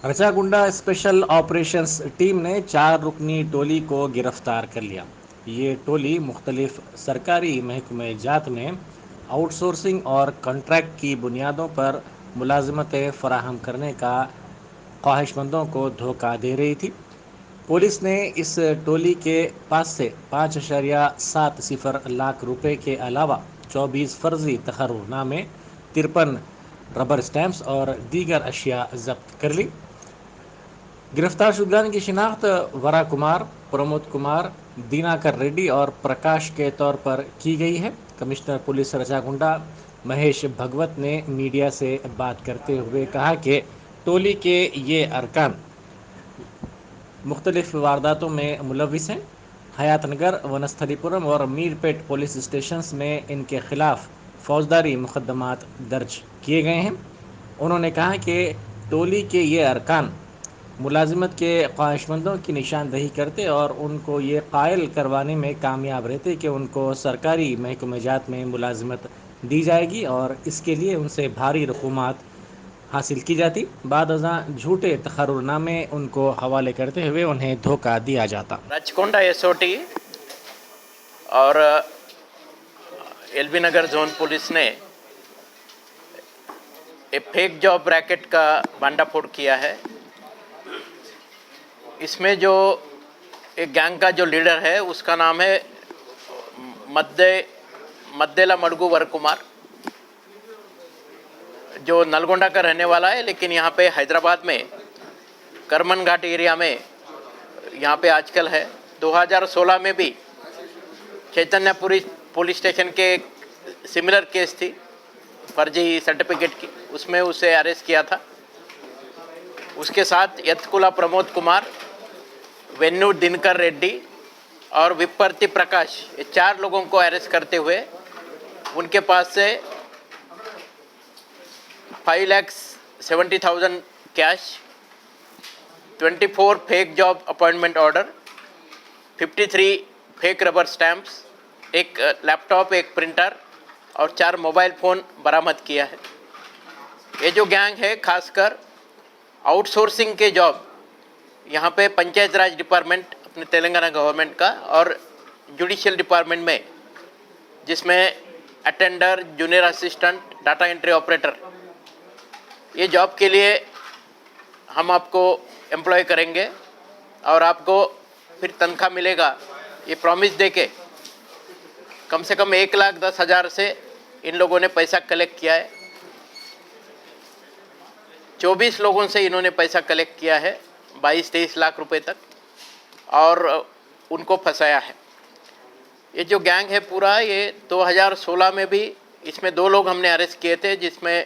रचागुंडा special operations team ने 4 रुकनी टोली को गिरफ्तार कर लिया। ये टोली मुख्तलिफ सरकारी महकमे जात में आउटसोर्सिंग और कॉन्ट्रैक्ट की बुनियादों पर मुलाजमतें फराहम करने का ख्वाहिशमंदों को धोखा दे रही थी। पुलिस ने इस टोली के पास से 5.70 लाख रुपए के अलावा 24 फर्जी तकर्रुनामे, 53 रबर स्टैंप्स और दीगर अशिया जब्त कर ली। गिरफ्तार शुदगान की शिनाख्त वरा कुमार, प्रमोद कुमार, दीनाकर रेड्डी और प्रकाश के तौर पर की गई है। कमिश्नर पुलिस रचागुंडा महेश भगवत ने मीडिया से बात करते हुए कहा कि टोली के ये अरकान मुख्तलिफ वारदातों में मुलविस हैं। हयातनगर, वनस्थलीपुरम और मीरपेट पुलिस स्टेशंस में इनके खिलाफ फौजदारी मुकदमात दर्ज किए गए हैं। उन्होंने कहा कि टोली के ये अरकान मुलाजिमत के ख्वाहिशमंदों की निशानदही करते और उनको ये कायल करवाने में कामयाब रहते कि उनको सरकारी महकमे जात में मुलाजिमत दी जाएगी और इसके लिए उनसे भारी रकूमात हासिल की जाती। बाद अज़ां झूठे तकर्रुनामे उनको हवाले करते हुए उन्हें धोखा दिया जाता। रचकोंडा एसओटी और एलबी नगर जोन पुलिस ने एक फेक जॉब रैकेट का भंडाफोड़ किया है। इसमें जो एक गैंग का जो लीडर है उसका नाम है मद्देला मडगू वर कुमार, जो नलगोंडा का रहने वाला है, लेकिन यहाँ पे हैदराबाद में करमन घाट एरिया में यहाँ पे आजकल है। 2016 में भी चैतन्यपुरी पुलिस स्टेशन के एक सिमिलर केस थी फर्जी सर्टिफिकेट की, उसमें उसे अरेस्ट किया था। उसके साथ यतकुला प्रमोद कुमार, वेन्नू दिनकर रेड्डी और विपर्ति प्रकाश, ये 4 लोगों को अरेस्ट करते हुए उनके पास से 5,70,000 cash, 24 fake job appointment order, 53 fake rubber stamps, एक लैपटॉप, एक प्रिंटर और 4 मोबाइल फ़ोन बरामद किया है। ये जो गैंग है खासकर आउटसोर्सिंग के जॉब यहाँ पे पंचायत राज डिपार्टमेंट अपने तेलंगाना गवर्नमेंट का और जुडिशियल डिपार्टमेंट में, जिसमें attender, junior assistant, data entry operator, ये जॉब के लिए हम आपको एम्प्लॉय करेंगे और आपको फिर तनख्वाह मिलेगा, ये प्रॉमिस देके कम से कम 1,10,000 से इन लोगों ने पैसा कलेक्ट किया है। 24 लोगों से इन्होंने पैसा कलेक्ट किया है 22-23 लाख रुपए तक, और उनको फंसाया है। ये जो गैंग है पूरा, ये 2016 में भी इसमें 2 लोग हमने अरेस्ट किए थे, जिसमें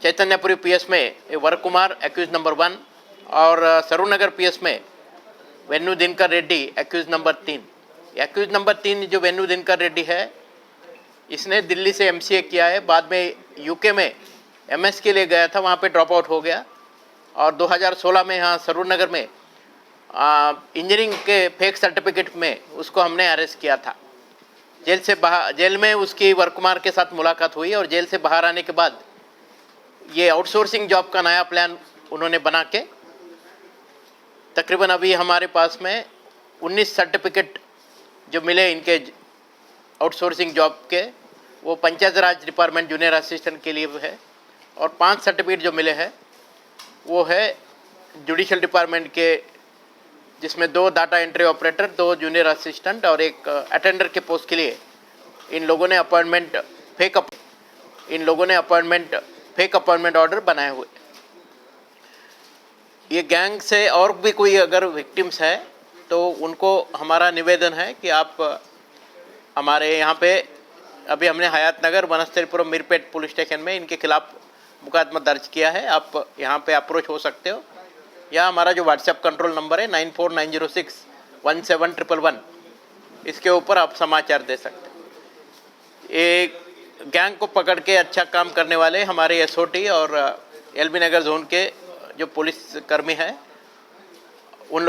चैतन्यपुरी पीएस में ये वर कुमार एक्यूज नंबर 1 और सरूनगर पीएस में Vennu Dinakar Reddy accused number 3। Accused number 3 जो वेन्नू दिनकर रेड्डी है, इसने दिल्ली से एमसीए किया है, बाद में यूके में एमएस के लिए गया था, वहाँ पे ड्रॉप आउट हो गया और 2016 में यहाँ सरूनगर में इंजीनियरिंग के फेक सर्टिफिकेट में उसको हमने अरेस्ट किया था। जेल में उसकी वर कुमार के साथ मुलाकात हुई और जेल से बाहर आने के बाद ये आउटसोर्सिंग जॉब का नया प्लान उन्होंने बना के तकरीबन अभी हमारे पास में 19 सर्टिफिकेट जो मिले इनके आउटसोर्सिंग जॉब के, वो पंचायत राज डिपार्टमेंट जूनियर असिस्टेंट के लिए है, और 5 सर्टिफिकेट जो मिले हैं वो है जुडिशियल डिपार्टमेंट के, जिसमें 2 data entry operator, 2 junior assistant और एक अटेंडर के पोस्ट के लिए इन लोगों ने फेक अपॉइंटमेंट ऑर्डर बनाए हुए। ये गैंग से और भी कोई अगर विक्टिम्स है तो उनको हमारा निवेदन है कि आप हमारे यहाँ पे, अभी हमने हयातनगर, वनस्थलीपुरम, मीरपेट पुलिस स्टेशन में इनके खिलाफ मुकदमा दर्ज किया है। आप यहाँ पे अप्रोच हो सकते हो, या हमारा जो व्हाट्सएप कंट्रोल नंबर है 9490617111, इसके ऊपर आप समाचार दे सकते हैं। ये गैंग को पकड़ के अच्छा काम करने वाले हमारे एसओटी और एलबी नगर जोन के जो पुलिस कर्मी हैं,